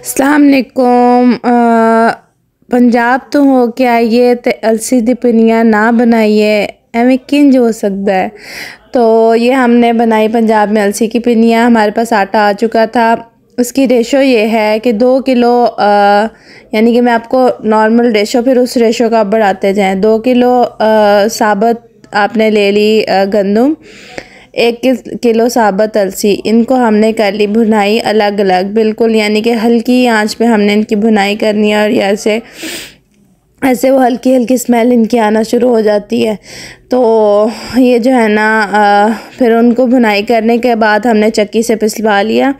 अस्सलाम वालेकुम। पंजाब तो हो के आइए तो अलसी दी पिनिया ना बनाइए, एवं किंज हो सकता है। तो ये हमने बनाई पंजाब में अलसी की पिनिया। हमारे पास आटा आ चुका था। उसकी रेशो ये है कि 2 किलो यानी कि मैं आपको नॉर्मल रेशो फिर उस रेशो का आप बढ़ाते जाएं। 2 किलो साबुत आपने ले ली गंदम, 1 किलो साबुत अलसी, इनको हमने कर ली भुनाई अलग अलग बिल्कुल, यानी कि हल्की आंच पे हमने इनकी भुनाई करनी है। और ऐसे वो हल्की हल्की स्मेल इनकी आना शुरू हो जाती है। तो ये जो है ना फिर उनको भुनाई करने के बाद हमने चक्की से पिसवा लिया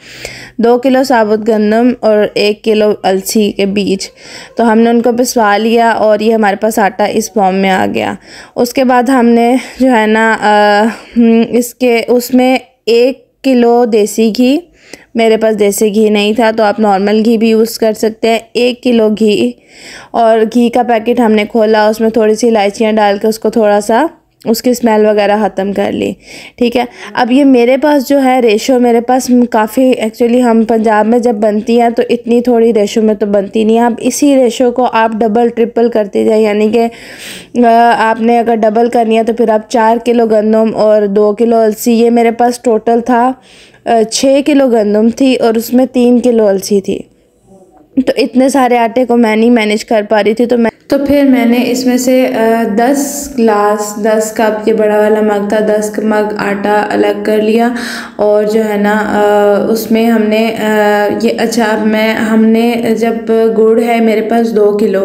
2 किलो साबुत गंदम और 1 किलो अलसी के बीज। तो हमने उनको पिसवा लिया और ये हमारे पास आटा इस फॉर्म में आ गया। उसके बाद हमने जो है ना उसमें 1 किलो देसी घी, मेरे पास देसी घी नहीं था तो आप नॉर्मल घी भी यूज़ कर सकते हैं। 1 किलो घी, और घी का पैकेट हमने खोला, उसमें थोड़ी सी इलायचियाँ डाल के उसको थोड़ा सा उसकी स्मेल वगैरह ख़त्म कर ली। ठीक है। अब ये मेरे पास जो है रेशो मेरे पास काफ़ी, एक्चुअली हम पंजाब में जब बनती हैं तो इतनी थोड़ी रेशो में तो बनती नहीं है। अब इसी रेशो को आप डबल ट्रिपल करते जाए, यानी कि आपने अगर डबल करनी है तो फिर आप 4 किलो गंदम और 2 किलो अलसी, ये मेरे पास टोटल था 6 किलो गंदम थी और उसमें 3 किलो अलसी थी। तो इतने सारे आटे को मैं नहीं मैनेज कर पा रही थी। तो फिर मैंने इसमें से 10 कप, ये बड़ा वाला मग था, 10 मग आटा अलग कर लिया। और जो है ना उसमें हमने हमने जब गुड़ है मेरे पास 2 किलो,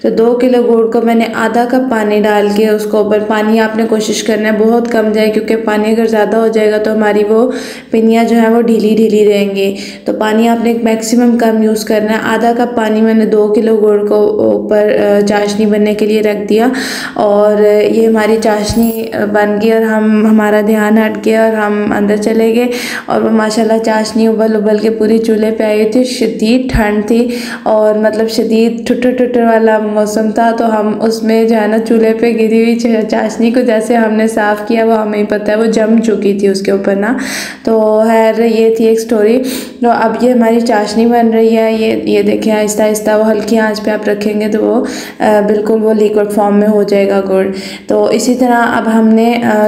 तो 2 किलो गुड़ को मैंने आधा कप पानी डाल के उसको ऊपर, पानी आपने कोशिश करना है बहुत कम जाए, क्योंकि पानी अगर ज़्यादा हो जाएगा तो हमारी वो पिनियाँ जो है वो ढीली ढीली रहेंगी। तो पानी आपने मैक्सिमम कम यूज़ करना है। आधा कप पानी मैंने 2 किलो गुड़ को ऊपर चाशनी बनने के लिए रख दिया। और ये हमारी चाशनी बन गई और हमारा ध्यान हट गया और हम अंदर चले गए। और वो माशाल्लाह चाशनी उबल उबल के पूरी चूल्हे पे आई थी। शदीद ठंड थी और मतलब शदीद ठुठर ठुठर वाला मौसम था। तो हम उसमें जो है ना चूल्हे पे गिरी हुई चाशनी को जैसे हमने साफ़ किया वो हमें पता है वो जम चुकी थी उसके ऊपर ना। तो खैर ये थी एक स्टोरी। तो अब ये हमारी चाशनी बन रही है। ये देखें आहिस्ता आहिस्ता वो हल्की आंच पे आप रखेंगे तो वो बिल्कुल वो लिक्विड फॉर्म में हो जाएगा गुड़। तो इसी तरह अब हमने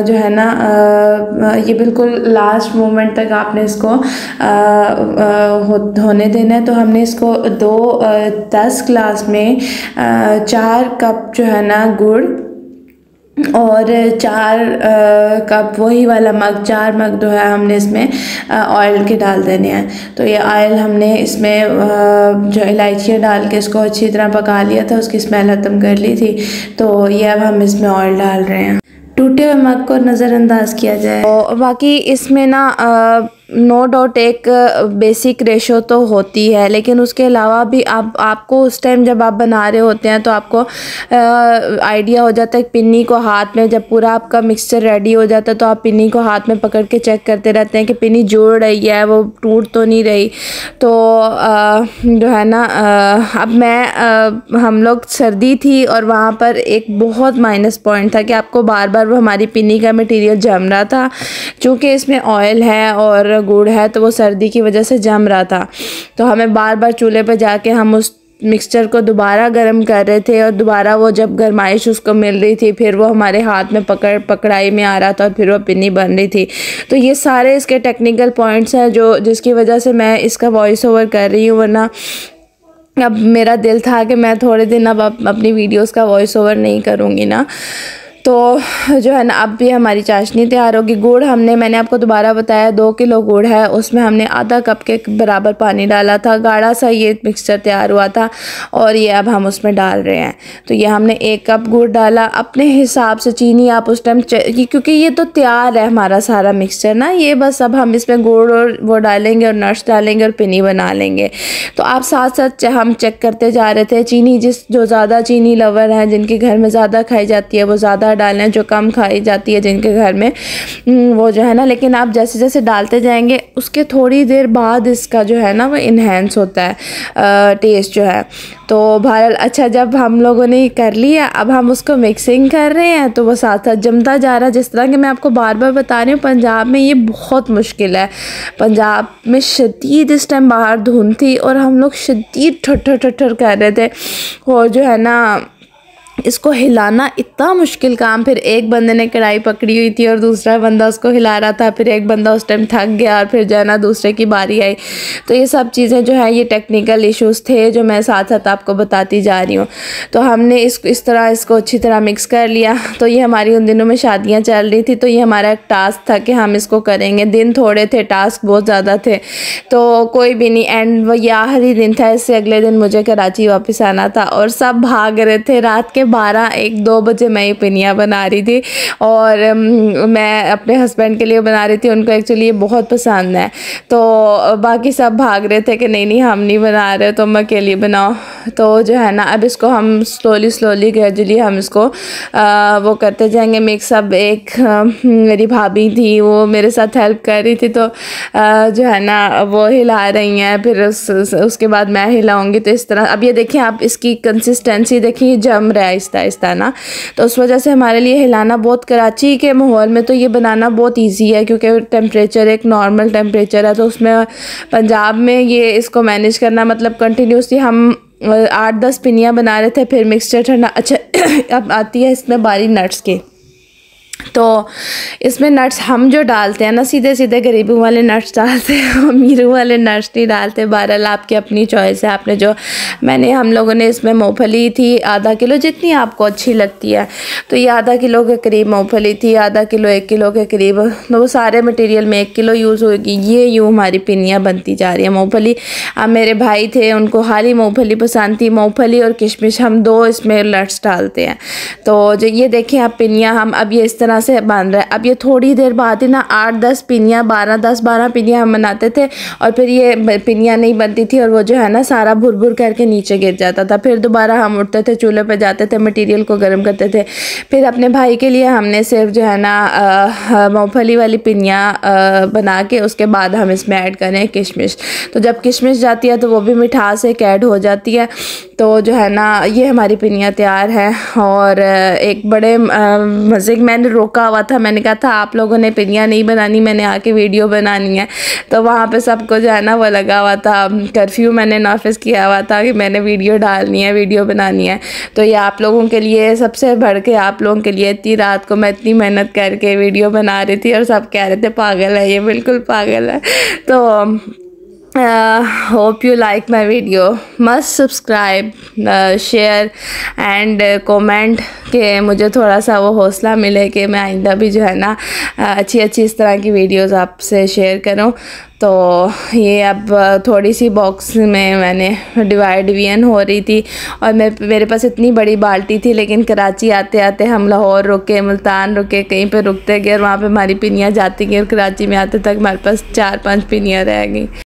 जो है ना ये बिल्कुल लास्ट मोमेंट तक आपने इसको होने देना है। तो हमने इसको 10 ग्लास में 4 कप जो है ना गुड़ और 4 कप वही वाला मग, 4 मग जो है हमने इसमें ऑयल के डाल देने हैं। तो ये ऑयल हमने इसमें जो इलायचियाँ डाल के इसको अच्छी तरह पका लिया था, उसकी स्मेल ख़त्म कर ली थी। तो ये अब हम इसमें ऑयल डाल रहे हैं। टूटे हुए मग को नज़रअंदाज किया जाए। तो बाकी इसमें ना नो डाउट एक बेसिक रेशो तो होती है, लेकिन उसके अलावा भी आपको उस टाइम जब आप बना रहे होते हैं तो आपको आइडिया हो जाता है। पिन्नी को हाथ में जब पूरा आपका मिक्सचर रेडी हो जाता है तो आप पिन्नी को हाथ में पकड़ के चेक करते रहते हैं कि पिन्नी जुड़ रही है, वो टूट तो नहीं रही। तो जो है ना अब हम लोग सर्दी थी और वहाँ पर एक बहुत माइनस पॉइंट था कि आपको बार बार वो हमारी पिन्नी का मटेरियल जम रहा था। चूँकि इसमें ऑयल है और गुड़ है तो वो सर्दी की वजह से जम रहा था। तो हमें बार बार चूल्हे पर जाके हम उस मिक्सचर को दोबारा गर्म कर रहे थे और दोबारा वो जब गर्माइश उसको मिल रही थी फिर वो हमारे हाथ में पकड़ाई में आ रहा था और फिर वो पिन्नी बन रही थी। तो ये सारे इसके टेक्निकल पॉइंट्स हैं जिसकी वजह से मैं इसका वॉइस ओवर कर रही हूँ, वरना अब मेरा दिल था कि मैं थोड़े दिन अब अपनी वीडियोस का वॉइस ओवर नहीं करूँगी ना। तो जो है ना अब भी हमारी चाशनी तैयार होगी। गुड़ मैंने आपको दोबारा बताया 2 किलो गुड़ है, उसमें हमने आधा कप के बराबर पानी डाला था। गाढ़ा सा ये मिक्सचर तैयार हुआ था और ये अब हम उसमें डाल रहे हैं। तो ये हमने 1 कप गुड़ डाला। अपने हिसाब से चीनी आप उस टाइम, क्योंकि ये तो तैयार है हमारा सारा मिक्सचर ना, ये बस अब हम इसमें गुड़ और वो डालेंगे और नट्स डालेंगे और पिन्नी बना लेंगे। तो आप साथ साथ हम चेक करते जा रहे थे। चीनी जो ज़्यादा चीनी लवर हैं, जिनके घर में ज़्यादा खाई जाती है, वो ज़्यादा ज़्यादा डालें, जो कम खाई जाती है जिनके घर में, वो जो है ना, लेकिन आप जैसे जैसे डालते जाएंगे उसके थोड़ी देर बाद इसका जो है ना वो इन्हेंस होता है टेस्ट जो है। तो बहरहाल अच्छा, जब हम लोगों ने कर लिया, अब हम उसको मिक्सिंग कर रहे हैं तो वो साथ साथ जमता जा रहा है। जिस तरह कि मैं आपको बार बार बता रही हूँ, पंजाब में ये बहुत मुश्किल है। पंजाब में शदीद इस टाइम बाहर धुंध थी और हम लोग शदीद ठट्ठर ठट्ठर कर रहे थे, और जो है ना इसको हिलाना इतना मुश्किल काम। फिर एक बंदे ने कढ़ाई पकड़ी हुई थी और दूसरा बंदा उसको हिला रहा था, फिर एक बंदा उस टाइम थक गया और फिर जो है ना दूसरे की बारी आई। तो ये सब चीज़ें जो है ये टेक्निकल इश्यूज़ थे जो मैं साथ साथ आपको बताती जा रही हूँ। तो हमने इस तरह इसको अच्छी तरह मिक्स कर लिया। तो ये हमारी उन दिनों में शादियाँ चल रही थी, तो ये हमारा एक टास्क था कि हम इसको करेंगे। दिन थोड़े थे, टास्क बहुत ज़्यादा थे, तो कोई भी नहीं। एंड वो ये आखिरी दिन था, इससे अगले दिन मुझे कराची वापस आना था और सब भाग रहे थे। रात के 12-1-2 बजे मैं ये पिनिया बना रही थी और मैं अपने हस्बैंड के लिए बना रही थी। उनको एक्चुअली ये बहुत पसंद है, तो बाकी सब भाग रहे थे कि नहीं नहीं हम नहीं बना रहे, तुम अकेली बनाओ। तो जो है ना अब इसको हम स्लोली ग्रेजुअली हम इसको वो करते जाएंगे मिक्स। अब एक मेरी भाभी थी, वो मेरे साथ हेल्प कर रही थी, तो जो है ना वो हिला रही हैं, फिर उसके बाद मैं हिलाऊंगी। तो इस तरह अब ये देखिए आप इसकी कंसिस्टेंसी देखिए, जम रहा है आहिस्ता आहिस्ता ना। तो उस वजह से हमारे लिए हिलाना बहुत, कराची के माहौल में तो ये बनाना बहुत ईजी है क्योंकि टेम्परेचर एक नॉर्मल टेम्परेचर है। तो उसमें पंजाब में ये इसको मैनेज करना मतलब कंटिन्यूसली हम 8-10 पिनियाँ बना रहे थे, फिर मिक्सचर ठंडा। अच्छा अब आती है इसमें बारी नट्स की। तो इसमें नट्स हम जो डालते हैं ना, सीधे सीधे गरीबों वाले नट्स डालते हैं, अमीरों वाले नट्स नहीं डालते। बहरहाल आपकी अपनी चॉइस है, आपने जो हम लोगों ने इसमें मूंगफली थी आधा किलो, जितनी आपको अच्छी लगती है। तो ये आधा किलो के करीब मूंगफली थी, आधा किलो 1 किलो के करीब। तो वो सारे मटेरियल में 1 किलो यूज़ होगी। ये यूँ हमारी पिनियाँ बनती जा रही है। मूँगफली अब मेरे भाई थे, उनको हाली मूँगफली पसंद थी, मूँगफली और किशमिश हम 2 इसमें नट्स डालते हैं। तो जो ये देखें आप पिनियाँ हम अब ये इस तरह से बन रहा है। अब ये थोड़ी देर बाद ही ना 8-10 पिनियाँ 10-12 पिनियाँ हम बनाते थे और फिर ये पिनियाँ नहीं बनती थी और वो जो है ना सारा भुर भुर करके नीचे गिर जाता था। फिर दोबारा हम उठते थे, चूल्हे पे जाते थे, मटेरियल को गर्म करते थे। फिर अपने भाई के लिए हमने सिर्फ जो है ना मूँगफली वाली पिनियाँ बना के उसके बाद हम इसमें ऐड करें किशमिश। तो जब किशमिश जाती है तो वो भी मिठास एक ऐड हो जाती है। तो जो है ना ये हमारी पिनियाँ तैयार है। और एक बड़े मज़े मैंने रोका हुआ था, मैंने कहा था आप लोगों ने पिनियाँ नहीं बनानी, मैंने आके वीडियो बनानी है। तो वहाँ पे सबको जो है ना वो लगा हुआ था, कर्फ्यू मैंने नाफिज किया हुआ था कि मैंने वीडियो डालनी है, वीडियो बनानी है। तो ये आप लोगों के लिए, सबसे बढ़ के आप लोगों के लिए, इतनी रात को मैं इतनी मेहनत करके वीडियो बना रही थी और सब कह रहे थे पागल है, ये बिल्कुल पागल है। तो hope you like my video, must subscribe, share and comment कि मुझे थोड़ा सा वो हौसला मिले कि मैं आइंदा भी जो है ना अच्छी इस तरह की वीडियोस आपसे शेयर करूं। तो ये अब थोड़ी सी बॉक्स में मैंने डिवीजन हो रही थी और मेरे पास इतनी बड़ी बाल्टी थी, लेकिन कराची आते आते हम लाहौर रुके, मुल्तान रुके, कहीं पे रुकते गए और वहाँ पे हमारी पिनियाँ जाती गई और कराची में आते तक हमारे पास 4-5 पिनियाँ रह गई।